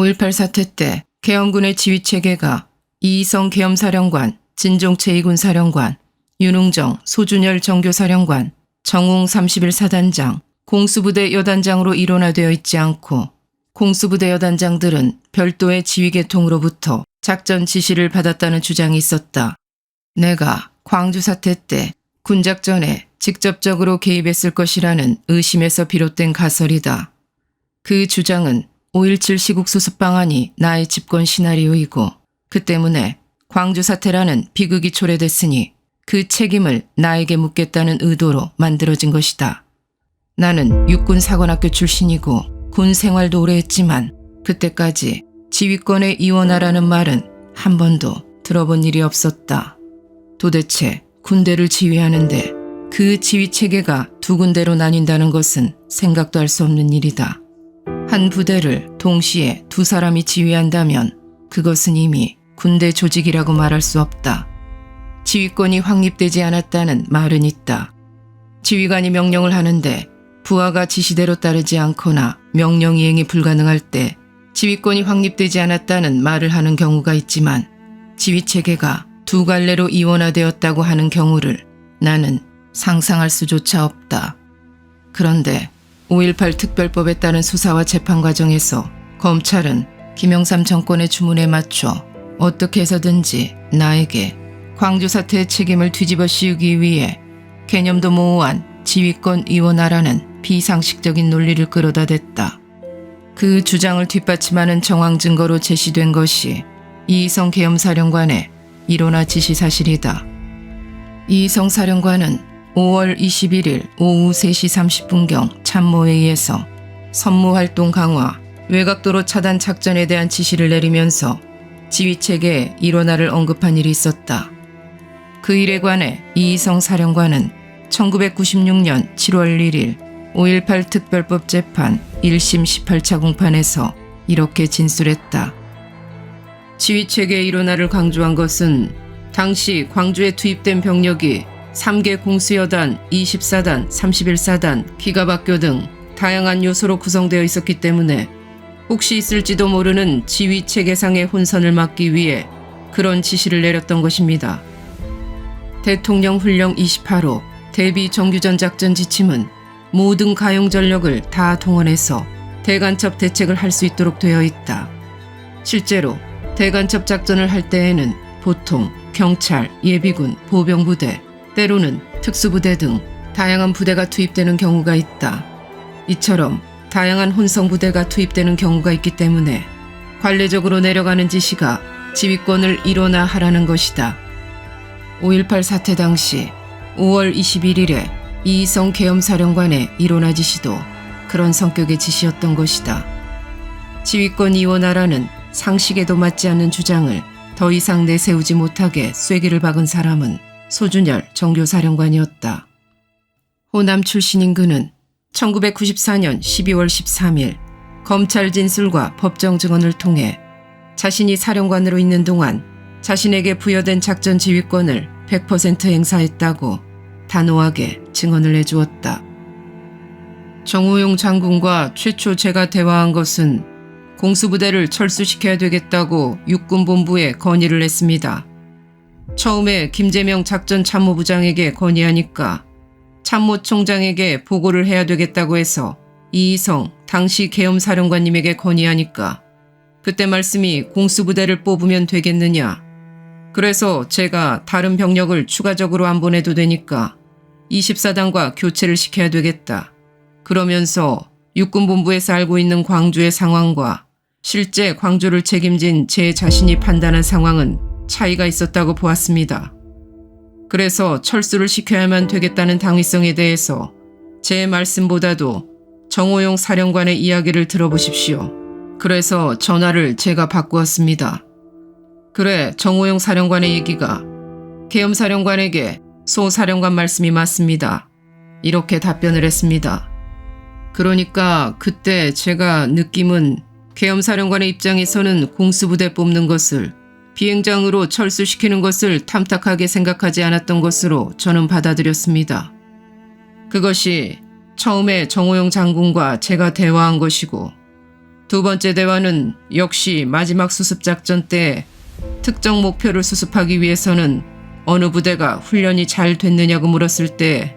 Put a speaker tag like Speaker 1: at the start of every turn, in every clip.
Speaker 1: 5.18 사태 때 계엄군의 지휘체계가 이희성 계엄사령관, 진종채 이군사령관, 윤웅정, 소준열 정교사령관, 정웅 31사단장, 공수부대 여단장으로 일원화되어 있지 않고 공수부대 여단장들은 별도의 지휘계통으로부터 작전 지시를 받았다는 주장이 있었다. 내가 광주 사태 때 군작전에 직접적으로 개입했을 것이라는 의심에서 비롯된 가설이다. 그 주장은 5.17 시국 수습 방안이 나의 집권 시나리오이고 그 때문에 광주 사태라는 비극이 초래됐으니 그 책임을 나에게 묻겠다는 의도로 만들어진 것이다. 나는 육군사관학교 출신이고 군 생활도 오래 했지만 그때까지 지휘권에 이원하라는 말은 한 번도 들어본 일이 없었다. 도대체 군대를 지휘하는데 그 지휘체계가 두 군데로 나뉜다는 것은 생각도 할 수 없는 일이다. 한 부대를 동시에 두 사람이 지휘한다면 그것은 이미 군대 조직이라고 말할 수 없다. 지휘권이 확립되지 않았다는 말은 있다. 지휘관이 명령을 하는데 부하가 지시대로 따르지 않거나 명령 이행이 불가능할 때 지휘권이 확립되지 않았다는 말을 하는 경우가 있지만 지휘체계가 두 갈래로 이원화되었다고 하는 경우를 나는 상상할 수조차 없다. 그런데 5.18 특별법에 따른 수사와 재판 과정에서 검찰은 김영삼 정권의 주문에 맞춰 어떻게 해서든지 나에게 광주 사태의 책임을 뒤집어 씌우기 위해 개념도 모호한 지휘권 이원화라는 비상식적인 논리를 끌어다 댔다. 그 주장을 뒷받침하는 정황 증거로 제시된 것이 이희성 계엄사령관의 일원화 지시 사실이다. 이희성 사령관은 5월 21일 오후 3시 30분경 참모회의에서 선무활동 강화, 외곽도로 차단 작전에 대한 지시를 내리면서 지휘체계의 일원화를 언급한 일이 있었다. 그 일에 관해 이희성 사령관은 1996년 7월 1일 5.18 특별법 재판 1심 18차 공판에서 이렇게 진술했다. 지휘체계의 일원화를 강조한 것은 당시 광주에 투입된 병력이 3개 공수여단, 24단, 31사단, 기갑학교 등 다양한 요소로 구성되어 있었기 때문에 혹시 있을지도 모르는 지휘체계상의 혼선을 막기 위해 그런 지시를 내렸던 것입니다. 대통령 훈령 28호 대비 정규전 작전 지침은 모든 가용 전력을 다 동원해서 대간첩 대책을 할 수 있도록 되어 있다. 실제로 대간첩 작전을 할 때에는 보통 경찰, 예비군, 보병부대, 때로는 특수부대 등 다양한 부대가 투입되는 경우가 있다. 이처럼 다양한 혼성부대가 투입되는 경우가 있기 때문에 관례적으로 내려가는 지시가 지휘권을 일원화하라는 것이다. 5.18 사태 당시 5월 21일에 이희성 계엄사령관의 일원화 지시도 그런 성격의 지시였던 것이다. 지휘권 이원화라는 상식에도 맞지 않는 주장을 더 이상 내세우지 못하게 쐐기를 박은 사람은 소준열 정교사령관이었다. 호남 출신인 그는 1994년 12월 13일 검찰 진술과 법정 증언을 통해 자신이 사령관으로 있는 동안 자신에게 부여된 작전 지휘권을 100% 행사했다고 단호하게 증언을 해주었다. 정호용 장군과 최초 제가 대화한 것은 공수부대를 철수시켜야 되겠다고 육군본부에 건의를 했습니다. 처음에 김재명 작전참모부장에게 건의하니까 참모총장에게 보고를 해야 되겠다고 해서 이희성 당시 계엄사령관님에게 건의하니까 그때 말씀이 공수부대를 뽑으면 되겠느냐. 그래서 제가 다른 병력을 추가적으로 안 보내도 되니까 24단과 교체를 시켜야 되겠다. 그러면서 육군본부에서 알고 있는 광주의 상황과 실제 광주를 책임진 제 자신이 판단한 상황은 차이가 있었다고 보았습니다. 그래서 철수를 시켜야만 되겠다는 당위성에 대해서 제 말씀보다도 정호용 사령관의 이야기를 들어보십시오. 그래서 전화를 제가 바꾸었습니다. 그래, 정호용 사령관의 얘기가 계엄사령관에게 소 사령관 말씀이 맞습니다. 이렇게 답변을 했습니다. 그러니까 그때 제가 느낌은 계엄사령관의 입장에서는 공수부대 뽑는 것을 비행장으로 철수시키는 것을 탐탁하게 생각하지 않았던 것으로 저는 받아들였습니다. 그것이 처음에 정호용 장군과 제가 대화한 것이고 두 번째 대화는 역시 마지막 수습 작전 때 특정 목표를 수습하기 위해서는 어느 부대가 훈련이 잘 됐느냐고 물었을 때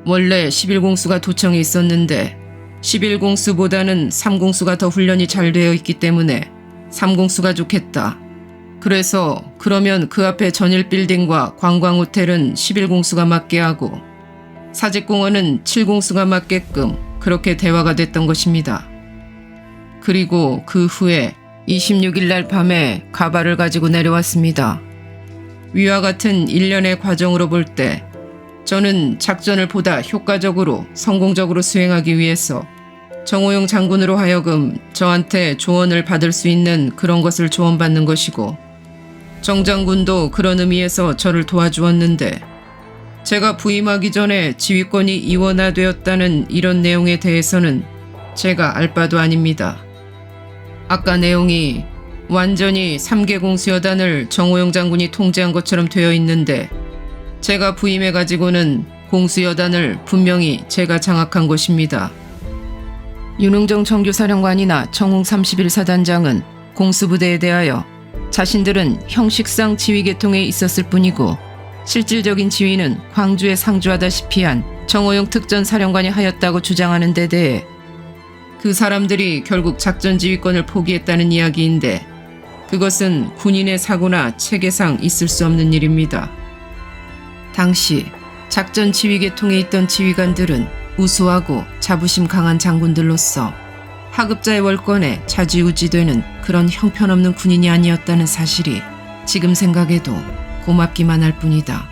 Speaker 1: 원래 11공수가 도청에 있었는데 11공수보다는 3공수가 더 훈련이 잘 되어 있기 때문에 3공수가 좋겠다. 그래서 그러면 그 앞에 전일 빌딩과 관광호텔은 11공수가 맡게 하고 사직공원은 7공수가 맡게끔 그렇게 대화가 됐던 것입니다. 그리고 그 후에 26일 날 밤에 가발을 가지고 내려왔습니다. 위와 같은 일련의 과정으로 볼 때 저는 작전을 보다 효과적으로 성공적으로 수행하기 위해서 정호용 장군으로 하여금 저한테 조언을 받을 수 있는 그런 것을 조언받는 것이고 정 장군도 그런 의미에서 저를 도와주었는데 제가 부임하기 전에 지휘권이 이원화되었다는 이런 내용에 대해서는 제가 알 바도 아닙니다. 아까 내용이 완전히 3개 공수여단을 정호용 장군이 통제한 것처럼 되어 있는데 제가 부임해가지고는 공수여단을 분명히 제가 장악한 것입니다. 윤흥정 정교사령관이나 정웅 31사단장은 공수부대에 대하여 자신들은 형식상 지휘계통에 있었을 뿐이고 실질적인 지휘는 광주에 상주하다시피 한 정호용 특전사령관이 하였다고 주장하는 데 대해 그 사람들이 결국 작전 지휘권을 포기했다는 이야기인데 그것은 군인의 사고나 체계상 있을 수 없는 일입니다. 당시 작전 지휘계통에 있던 지휘관들은 우수하고 자부심 강한 장군들로서 하급자의 월권에 좌지우지되는 그런 형편없는 군인이 아니었다는 사실이 지금 생각해도 고맙기만 할 뿐이다.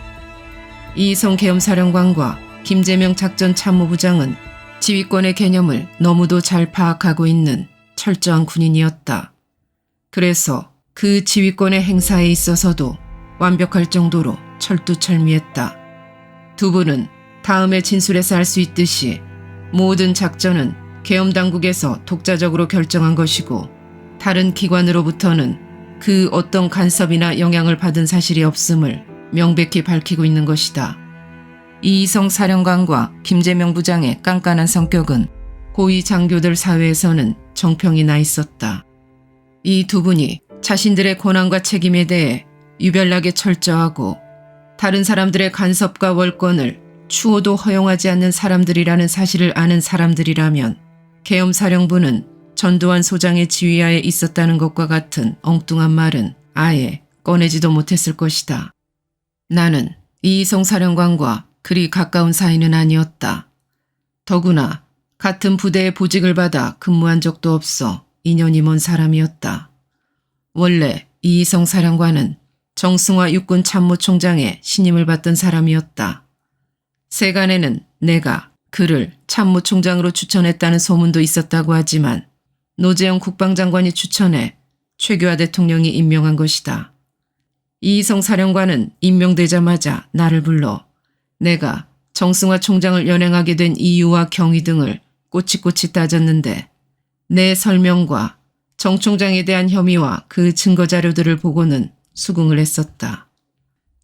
Speaker 1: 이희성 계엄사령관과 김재명 작전참모부장은 지휘권의 개념을 너무도 잘 파악하고 있는 철저한 군인이었다. 그래서 그 지휘권의 행사에 있어서도 완벽할 정도로 철두철미했다. 두 분은 다음의 진술에서 알 수 있듯이 모든 작전은 계엄당국에서 독자적으로 결정한 것이고 다른 기관으로부터는 그 어떤 간섭이나 영향을 받은 사실이 없음을 명백히 밝히고 있는 것이다. 이희성 사령관과 김재명 부장의 깐깐한 성격은 고위 장교들 사회에서는 정평이 나 있었다. 이 두 분이 자신들의 권한과 책임에 대해 유별나게 철저하고 다른 사람들의 간섭과 월권을 추호도 허용하지 않는 사람들이라는 사실을 아는 사람들이라면 계엄사령부는 전두환 소장의 지휘하에 있었다는 것과 같은 엉뚱한 말은 아예 꺼내지도 못했을 것이다. 나는 이희성 사령관과 그리 가까운 사이는 아니었다. 더구나 같은 부대에 보직을 받아 근무한 적도 없어 인연이 먼 사람이었다. 원래 이희성 사령관은 정승화 육군 참모총장의 신임을 받던 사람이었다. 세간에는 내가 그를 참모총장으로 추천했다는 소문도 있었다고 하지만 노재영 국방장관이 추천해 최규하 대통령이 임명한 것이다. 이희성 사령관은 임명되자마자 나를 불러 내가 정승화 총장을 연행하게 된 이유와 경위 등을 꼬치꼬치 따졌는데 내 설명과 정 총장에 대한 혐의와 그 증거자료들을 보고는 수긍을 했었다.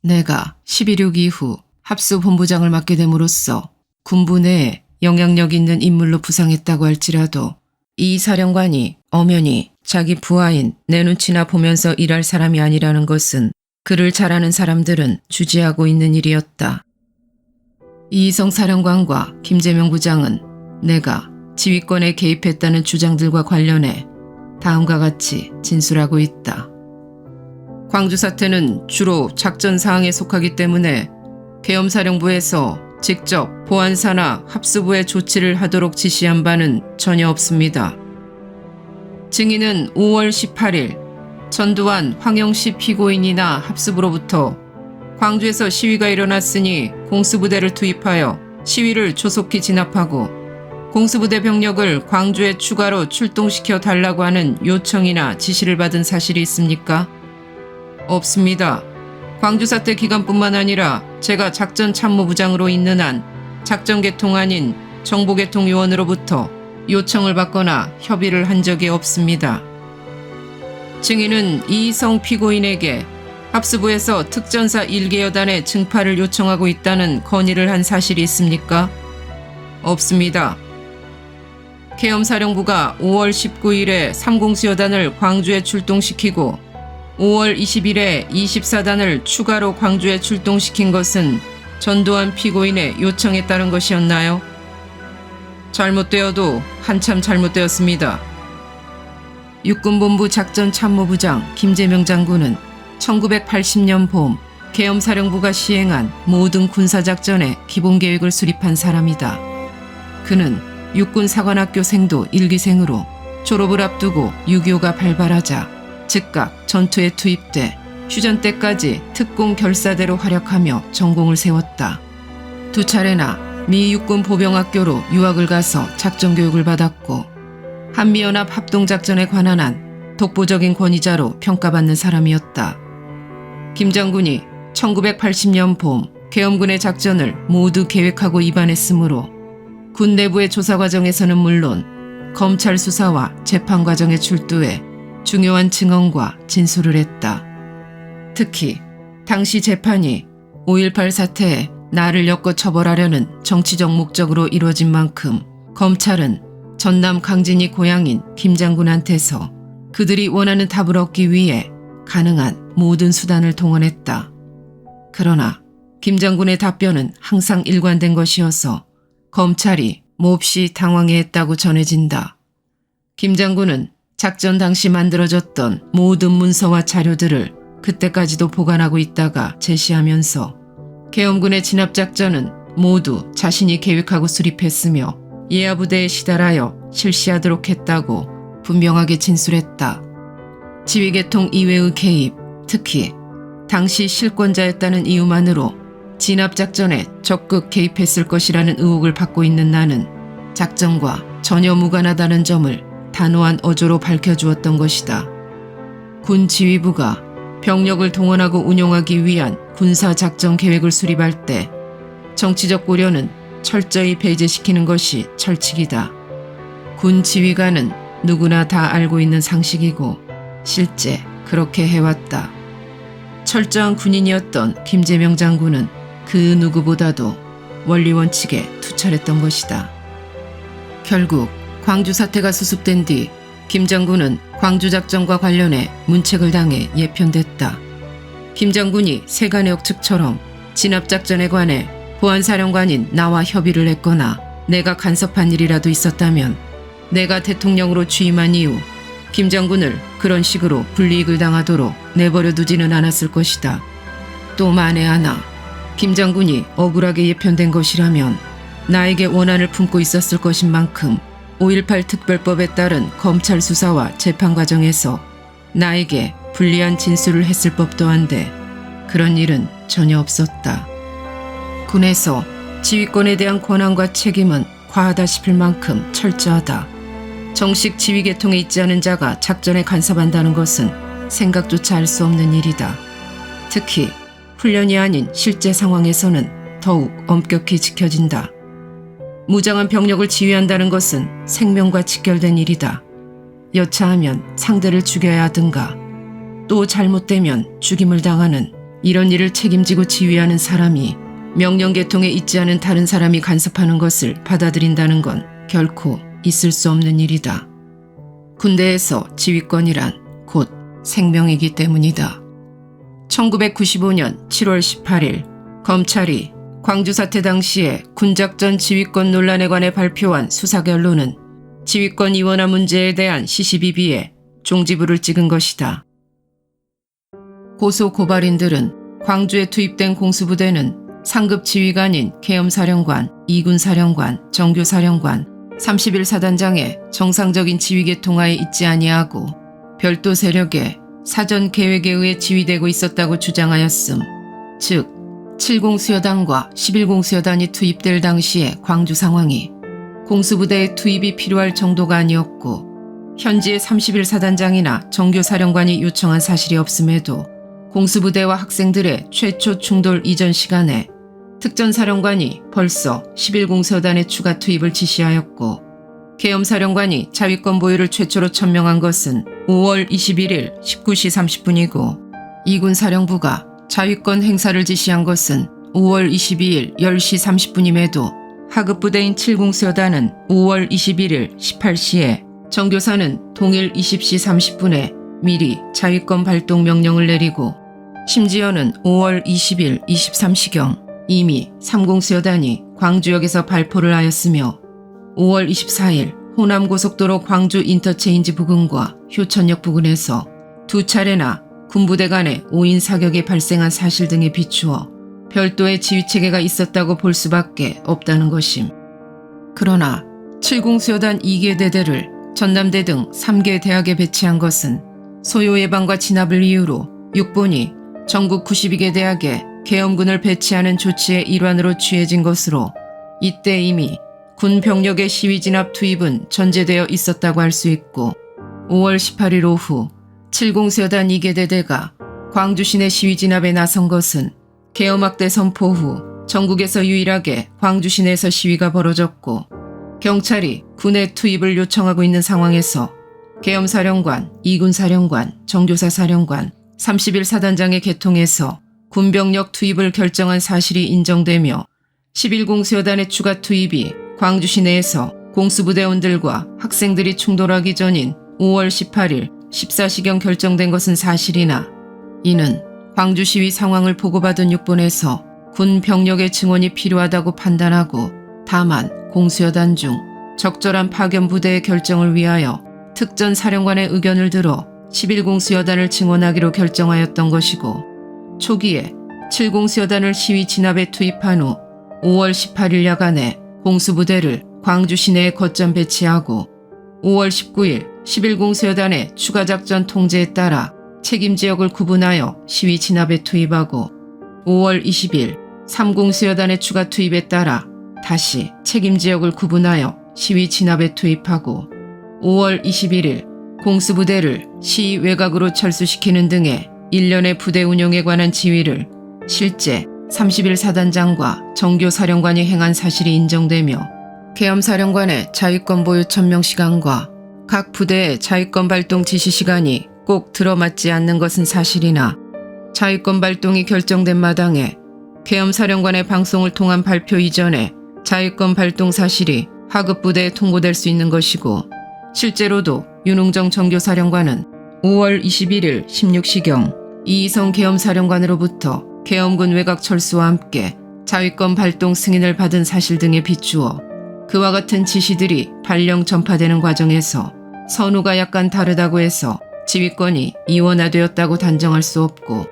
Speaker 1: 내가 11.6 이후 합수본부장을 맡게 됨으로써 군부 내에 영향력 있는 인물로 부상했다고 할지라도 이 사령관이 엄연히 자기 부하인 내 눈치나 보면서 일할 사람이 아니라는 것은 그를 잘 아는 사람들은 주지하고 있는 일이었다. 이희성 사령관과 김재명 부장은 내가 지휘권에 개입했다는 주장들과 관련해 다음과 같이 진술하고 있다. 광주 사태는 주로 작전 사항에 속하기 때문에 계엄사령부에서 직접 보안사나 합수부에 조치를 하도록 지시한 바는 전혀 없습니다. 증인은 5월 18일 전두환, 황영시 피고인이나 합수부로부터 광주에서 시위가 일어났으니 공수부대를 투입하여 시위를 조속히 진압하고 공수부대 병력을 광주에 추가로 출동시켜 달라고 하는 요청이나 지시를 받은 사실이 있습니까? 없습니다. 광주 사태 기간뿐만 아니라 제가 작전참모부장으로 있는 한 작전계통 아닌 정보계통요원으로부터 요청을 받거나 협의를 한 적이 없습니다. 증인은 이희성 피고인에게 합수부에서 특전사 1개 여단의 증파를 요청하고 있다는 건의를 한 사실이 있습니까? 없습니다. 계엄사령부가 5월 19일에 3공수여단을 광주에 출동시키고 5월 20일에 24단을 추가로 광주에 출동시킨 것은 전두환 피고인의 요청에 따른 것이었나요? 잘못되어도 한참 잘못되었습니다. 육군본부 작전참모부장 김재명 장군은 1980년 봄 계엄사령부가 시행한 모든 군사작전의 기본계획을 수립한 사람이다. 그는 육군사관학교 생도 1기생으로 졸업을 앞두고 6.25가 발발하자 즉각 전투에 투입돼 휴전 때까지 특공 결사대로 활약하며 전공을 세웠다. 2차례나 미 육군 보병학교로 유학을 가서 작전교육을 받았고 한미연합 합동작전에 관한 한 독보적인 권위자로 평가받는 사람이었다. 김 장군이 1980년 봄 계엄군의 작전을 모두 계획하고 입안했으므로 군 내부의 조사 과정에서는 물론 검찰 수사와 재판 과정에 출두해 중요한 증언과 진술을 했다. 특히 당시 재판이 5.18 사태에 나를 엮어 처벌하려는 정치적 목적으로 이루어진 만큼 검찰은 전남 강진이 고향인 김 장군한테서 그들이 원하는 답을 얻기 위해 가능한 모든 수단을 동원했다. 그러나 김 장군의 답변은 항상 일관된 것이어서 검찰이 몹시 당황해했다고 전해진다. 김 장군은 작전 당시 만들어졌던 모든 문서와 자료들을 그때까지도 보관하고 있다가 제시하면서 계엄군의 진압작전은 모두 자신이 계획하고 수립했으며 예하부대에 시달하여 실시하도록 했다고 분명하게 진술했다. 지휘계통 이외의 개입, 특히 당시 실권자였다는 이유만으로 진압작전에 적극 개입했을 것이라는 의혹을 받고 있는 나는 작전과 전혀 무관하다는 점을 단호한 어조로 밝혀주었던 것이다. 군 지휘부가 병력을 동원하고 운용하기 위한 군사작전 계획을 수립할 때 정치적 고려는 철저히 배제시키는 것이 철칙이다. 군 지휘관은 누구나 다 알고 있는 상식이고 실제 그렇게 해왔다. 철저한 군인이었던 김재명 장군은 그 누구보다도 원리 원칙에 투철했던 것이다. 결국 광주 사태가 수습된 뒤 김 장군은 광주 작전과 관련해 문책을 당해 예편됐다. 김 장군이 세간의 측처럼 진압작전에 관해 보안사령관인 나와 협의를 했거나 내가 간섭한 일이라도 있었다면 내가 대통령으로 취임한 이후 김 장군을 그런 식으로 불이익을 당하도록 내버려 두지는 않았을 것이다. 또 만에 하나 김 장군이 억울하게 예편된 것이라면 나에게 원한을 품고 있었을 것인 만큼 5.18 특별법에 따른 검찰 수사와 재판 과정에서 나에게 불리한 진술을 했을 법도 한데 그런 일은 전혀 없었다. 군에서 지휘권에 대한 권한과 책임은 과하다 싶을 만큼 철저하다. 정식 지휘 계통에 있지 않은 자가 작전에 간섭한다는 것은 생각조차 할 수 없는 일이다. 특히 훈련이 아닌 실제 상황에서는 더욱 엄격히 지켜진다. 무장한 병력을 지휘한다는 것은 생명과 직결된 일이다. 여차하면 상대를 죽여야 하든가 또 잘못되면 죽임을 당하는 이런 일을 책임지고 지휘하는 사람이 명령 계통에 있지 않은 다른 사람이 간섭하는 것을 받아들인다는 건 결코 있을 수 없는 일이다. 군대에서 지휘권이란 곧 생명이기 때문이다. 1995년 7월 18일 검찰이 광주 사태 당시에 군작전 지휘권 논란에 관해 발표한 수사 결론은 지휘권 이원화 문제에 대한 시시비비에 종지부를 찍은 것이다. 고소 고발인들은 광주에 투입된 공수부대는 상급 지휘관인 계엄사령관, 2군 사령관, 정교 사령관, 31사단장의 정상적인 지휘계통하에 있지 아니하고 별도 세력의 사전 계획에 의해 지휘되고 있었다고 주장하였음. 즉 7공수여단과 11공수여단이 투입될 당시의 광주 상황이 공수부대의 투입이 필요할 정도가 아니었고 현지의 31사단장이나 정교사령관이 요청한 사실이 없음에도 공수부대와 학생들의 최초 충돌 이전 시간에 특전사령관이 벌써 11공수여단의 추가 투입을 지시하였고 계엄사령관이 자위권 보유를 최초로 천명한 것은 5월 21일 19시 30분이고 2군 사령부가 자위권 행사를 지시한 것은 5월 22일 10시 30분임에도 하급부대인 7공수여단은 5월 21일 18시에 정교사는 동일 20시 30분에 미리 자위권 발동 명령을 내리고 심지어는 5월 20일 23시경 이미 3공수여단이 광주역에서 발포를 하였으며 5월 24일 호남고속도로 광주 인터체인지 부근과 효천역 부근에서 두 차례나 군부대 간의 오인 사격이 발생한 사실 등에 비추어 별도의 지휘체계가 있었다고 볼 수밖에 없다는 것임. 그러나 7공수여단 2개 대대를 전남대 등 3개 대학에 배치한 것은 소요 예방과 진압을 이유로 육본이 전국 92개 대학에 계엄군을 배치하는 조치의 일환으로 취해진 것으로 이때 이미 군 병력의 시위 진압 투입은 전제되어 있었다고 할 수 있고 5월 18일 오후 7공수여단 2개 대대가 광주 시내 시위 진압에 나선 것은 계엄학대 선포 후 전국에서 유일하게 광주 시내에서 시위가 벌어졌고 경찰이 군의 투입을 요청하고 있는 상황에서 계엄사령관, 2군 사령관, 정교사 사령관, 31사단장의 개통에서 군병력 투입을 결정한 사실이 인정되며 11공수여단의 추가 투입이 광주 시내에서 공수부대원들과 학생들이 충돌하기 전인 5월 18일 14시경 결정된 것은 사실이나 이는 광주 시위 상황을 보고받은 육본에서 군 병력의 증원이 필요하다고 판단하고 다만 공수여단 중 적절한 파견 부대의 결정을 위하여 특전 사령관의 의견을 들어 11공수여단을 증원하기로 결정하였던 것이고 초기에 7공수여단을 시위 진압에 투입한 후 5월 18일 야간에 공수부대를 광주 시내에 거점 배치하고 5월 19일 11공수여단의 추가 작전 통제에 따라 책임 지역을 구분하여 시위 진압에 투입하고 5월 20일 3공수여단의 추가 투입에 따라 다시 책임 지역을 구분하여 시위 진압에 투입하고 5월 21일 공수부대를 시 외곽으로 철수시키는 등의 일련의 부대 운영에 관한 지휘를 실제 31사단장과 정교사령관이 행한 사실이 인정되며 계엄사령관의 자위권 보유 천명 시간과 각 부대의 자위권 발동 지시 시간이 꼭 들어맞지 않는 것은 사실이나 자위권 발동이 결정된 마당에 계엄사령관의 방송을 통한 발표 이전에 자위권 발동 사실이 하급부대에 통보될 수 있는 것이고 실제로도 윤웅정 정교사령관은 5월 21일 16시경 이희성 계엄사령관으로부터 계엄군 외곽 철수와 함께 자위권 발동 승인을 받은 사실 등에 비추어 그와 같은 지시들이 발령 전파되는 과정에서 선우가 약간 다르다고 해서 지휘권이 이원화되었다고 단정할 수 없고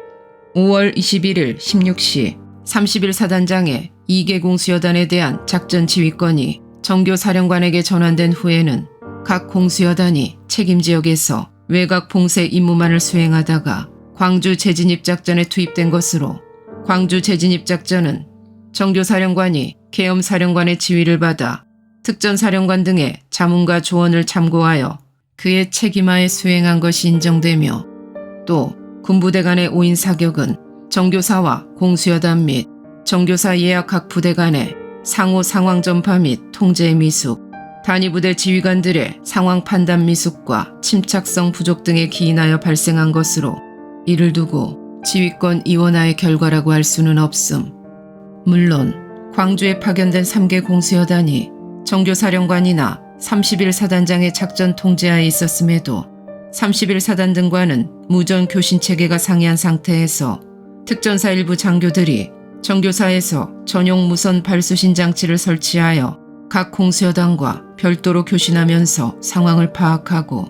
Speaker 1: 5월 21일 16시 31사단장의 2개 공수여단에 대한 작전 지휘권이 정교사령관에게 전환된 후에는 각 공수여단이 책임 지역에서 외곽 봉쇄 임무만을 수행하다가 광주 재진입 작전에 투입된 것으로 광주 재진입 작전은 정교사령관이 계엄사령관의 지휘를 받아 특전사령관 등의 자문과 조언을 참고하여 그의 책임하에 수행한 것이 인정되며 또 군부대 간의 오인 사격은 정교사와 공수여단 및 정교사 예약 각 부대 간의 상호 상황 전파 및 통제의 미숙, 단위부대 지휘관들의 상황 판단 미숙과 침착성 부족 등에 기인하여 발생한 것으로 이를 두고 지휘권 이원화의 결과라고 할 수는 없음. 물론 광주에 파견된 3개 공수여단이 정교사령관이나 31사단장의 작전 통제하에 있었음에도 31사단 등과는 무전 교신 체계가 상이한 상태에서 특전사 일부 장교들이 정교사에서 전용 무선 발수신 장치를 설치하여 각 공수여단과 별도로 교신하면서 상황을 파악하고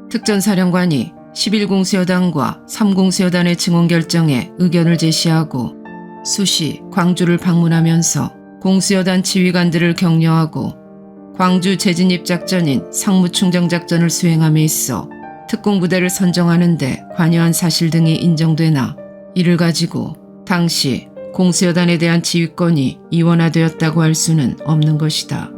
Speaker 1: 특전사령관이 11공수여단과 3공수여단의 증원 결정에 의견을 제시하고 수시 광주를 방문하면서 공수여단 지휘관들을 격려하고 광주 재진입 작전인 상무충정 작전을 수행함에 있어 특공부대를 선정하는 데 관여한 사실 등이 인정되나 이를 가지고 당시 공수여단에 대한 지휘권이 이원화되었다고 할 수는 없는 것이다.